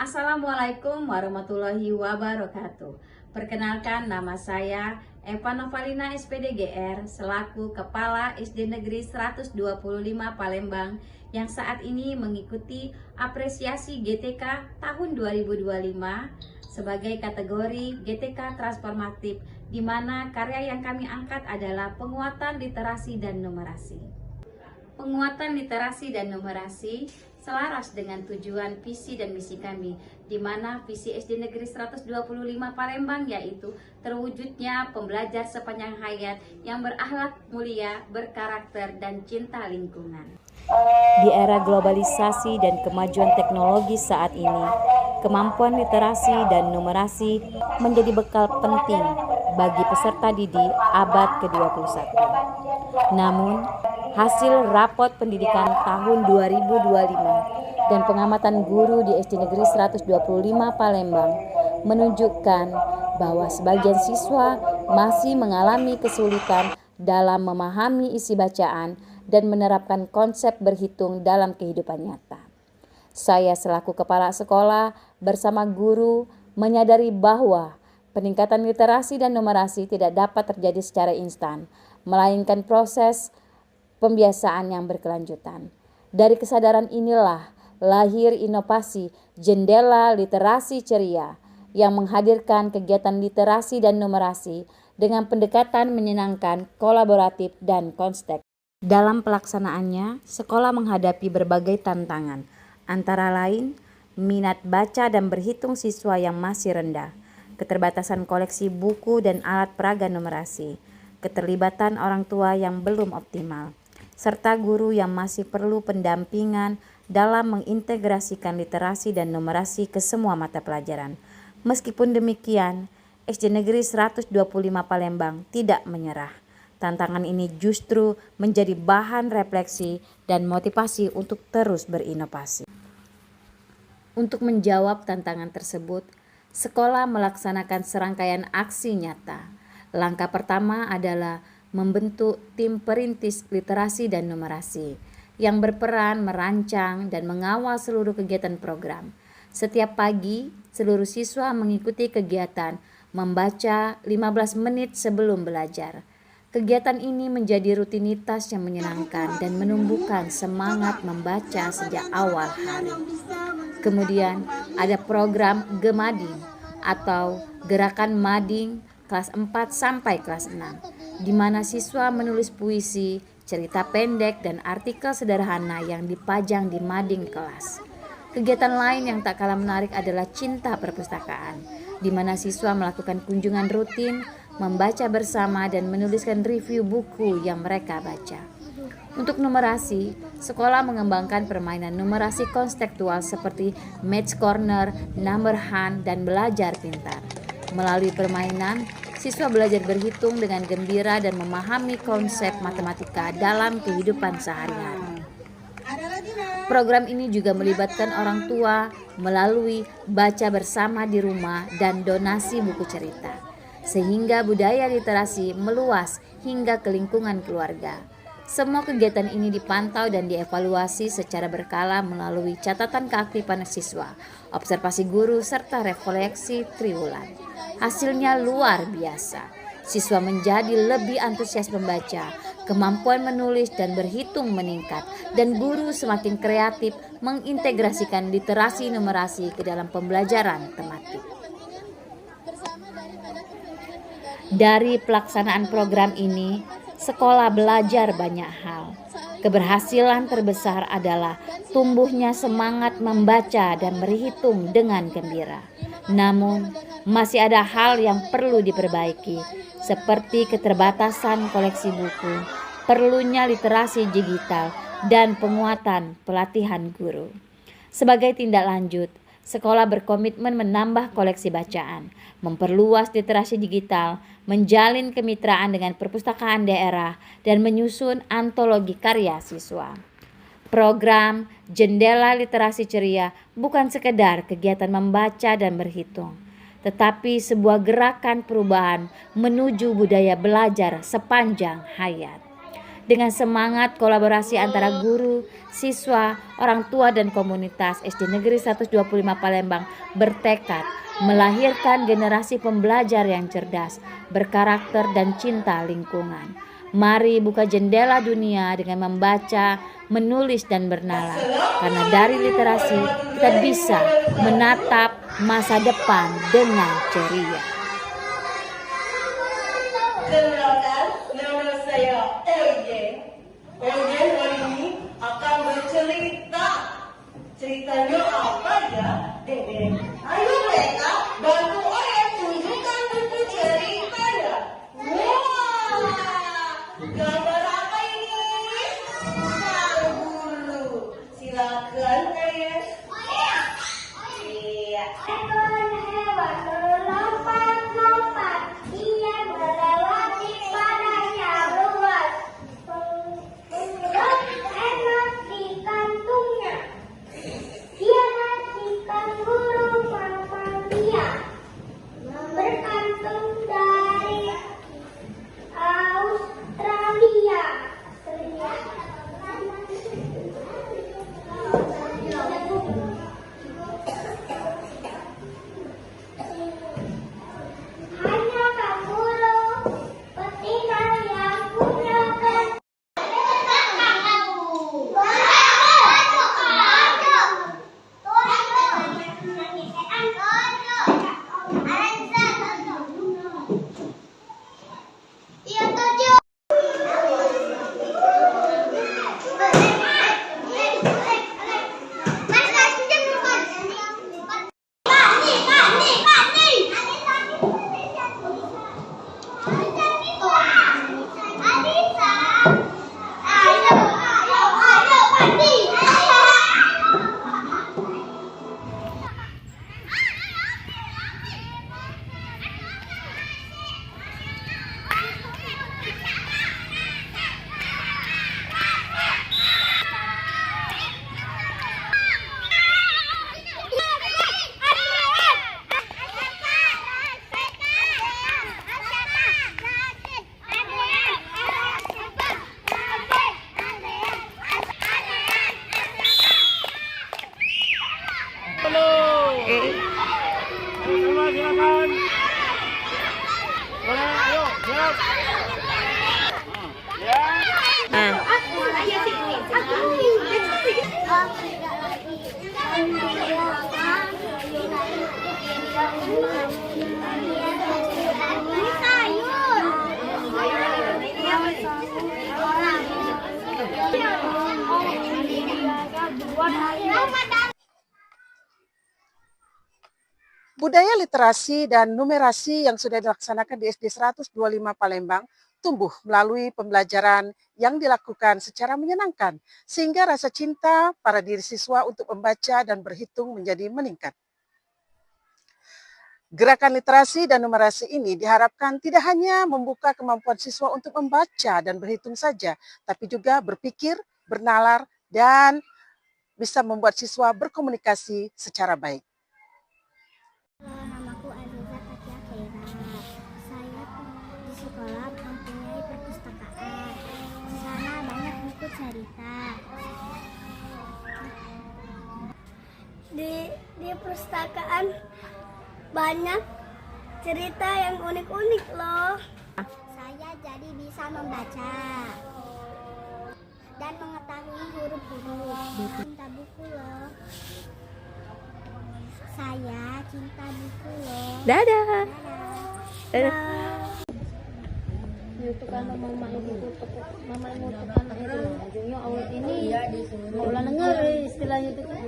Assalamualaikum warahmatullahi wabarakatuh. Perkenalkan, nama saya Eva Novalina SPDGR selaku Kepala SD Negeri 125 Palembang yang saat ini mengikuti apresiasi GTK tahun 2025 sebagai kategori GTK transformatif, di mana karya yang kami angkat adalah penguatan literasi dan numerasi. Penguatan literasi dan numerasi selaras dengan tujuan visi dan misi kami, di mana visi SD Negeri 125 Palembang yaitu terwujudnya pembelajar sepanjang hayat yang berakhlak mulia, berkarakter, dan cinta lingkungan. Di era globalisasi dan kemajuan teknologi saat ini, kemampuan literasi dan numerasi menjadi bekal penting bagi peserta didik abad ke-21. Namun, hasil rapot pendidikan tahun 2025 dan pengamatan guru di SD Negeri 125 Palembang menunjukkan bahwa sebagian siswa masih mengalami kesulitan dalam memahami isi bacaan dan menerapkan konsep berhitung dalam kehidupan nyata. Saya selaku kepala sekolah bersama guru menyadari bahwa peningkatan literasi dan numerasi tidak dapat terjadi secara instan, melainkan proses pembiasaan yang berkelanjutan. Dari kesadaran inilah lahir inovasi Jendela Literasi Ceria yang menghadirkan kegiatan literasi dan numerasi dengan pendekatan menyenangkan, kolaboratif, dan konstek. Dalam pelaksanaannya, sekolah menghadapi berbagai tantangan, antara lain minat baca dan berhitung siswa yang masih rendah, keterbatasan koleksi buku dan alat peraga numerasi, keterlibatan orang tua yang belum optimal, serta guru yang masih perlu pendampingan dalam mengintegrasikan literasi dan numerasi ke semua mata pelajaran. Meskipun demikian, SD Negeri 125 Palembang tidak menyerah. Tantangan ini justru menjadi bahan refleksi dan motivasi untuk terus berinovasi. Untuk menjawab tantangan tersebut, sekolah melaksanakan serangkaian aksi nyata. Langkah pertama adalah membentuk tim perintis literasi dan numerasi yang berperan merancang dan mengawal seluruh kegiatan program. Setiap pagi, seluruh siswa mengikuti kegiatan membaca 15 menit sebelum belajar. Kegiatan ini menjadi rutinitas yang menyenangkan dan menumbuhkan semangat membaca sejak awal hari. Kemudian ada program Gemading atau Gerakan Mading kelas 4 sampai kelas 6, di mana siswa menulis puisi, cerita pendek, dan artikel sederhana yang dipajang di mading kelas. Kegiatan lain yang tak kalah menarik adalah Cinta Perpustakaan, di mana siswa melakukan kunjungan rutin, membaca bersama, dan menuliskan review buku yang mereka baca. Untuk numerasi, sekolah mengembangkan permainan numerasi konstekstual seperti Match Corner, Number Hunt, dan Belajar Pintar. Melalui permainan, siswa belajar berhitung dengan gembira dan memahami konsep matematika dalam kehidupan sehari-hari. Program ini juga melibatkan orang tua melalui baca bersama di rumah dan donasi buku cerita, sehingga budaya literasi meluas hingga ke lingkungan keluarga. Semua kegiatan ini dipantau dan dievaluasi secara berkala melalui catatan keaktifan siswa, observasi guru, serta refleksi triwulan. Hasilnya luar biasa. Siswa menjadi lebih antusias membaca, kemampuan menulis dan berhitung meningkat, dan guru semakin kreatif mengintegrasikan literasi numerasi ke dalam pembelajaran tematik. Dari pelaksanaan program ini, sekolah belajar banyak hal. Keberhasilan terbesar adalah tumbuhnya semangat membaca dan berhitung dengan gembira. Namun, masih ada hal yang perlu diperbaiki, seperti keterbatasan koleksi buku, perlunya literasi digital, dan penguatan pelatihan guru. Sebagai tindak lanjut, sekolah berkomitmen menambah koleksi bacaan, memperluas literasi digital, menjalin kemitraan dengan perpustakaan daerah, dan menyusun antologi karya siswa. Program Jendela Literasi Ceria bukan sekedar kegiatan membaca dan berhitung, tetapi sebuah gerakan perubahan menuju budaya belajar sepanjang hayat. dengan semangat kolaborasi antara guru, siswa, orang tua dan komunitas SD Negeri 125 Palembang bertekad melahirkan generasi pembelajar yang cerdas, berkarakter dan cinta lingkungan. Mari buka jendela dunia dengan membaca, menulis dan bernalar. Karena dari literasi kita bisa menatap masa depan dengan ceria. Kenalkan, nama saya Eugen. Eugen hari ini akan bercerita. Ceritanya apa ya, Dede? Ayo mereka, bantu ayah tunjukkan buku ceritanya. Wah, gambar apa ini? Sang Guru. Silakan ayah. Iya. Hewan melompat-lompat, ia melewati padang yang luas. Perut enak di kantungnya, dia nantikan burung mamalia berkantung dari Australia. Hanya kanguru betina yang punya Silakan. Boleh, ayo, siap. Budaya literasi dan numerasi yang sudah dilaksanakan di SD 125 Palembang tumbuh melalui pembelajaran yang dilakukan secara menyenangkan, sehingga rasa cinta para diri siswa untuk membaca dan berhitung menjadi meningkat. Gerakan literasi dan numerasi ini diharapkan tidak hanya membuka kemampuan siswa untuk membaca dan berhitung saja, tapi juga berpikir, bernalar, dan bisa membuat siswa berkomunikasi secara baik. Namaku Aziza Katia Keira. Saya di sekolah mempunyai perpustakaan. Di sana banyak buku cerita. Di perpustakaan banyak cerita yang unik-unik loh. Saya jadi bisa membaca dan mengetahui huruf-huruf. Cinta buku loh. Saya cinta buku loh. Dadah. Dadah. Yutukan mama ibu mama ngutukan akhirnya awal ini mau denger istilahnya itu kan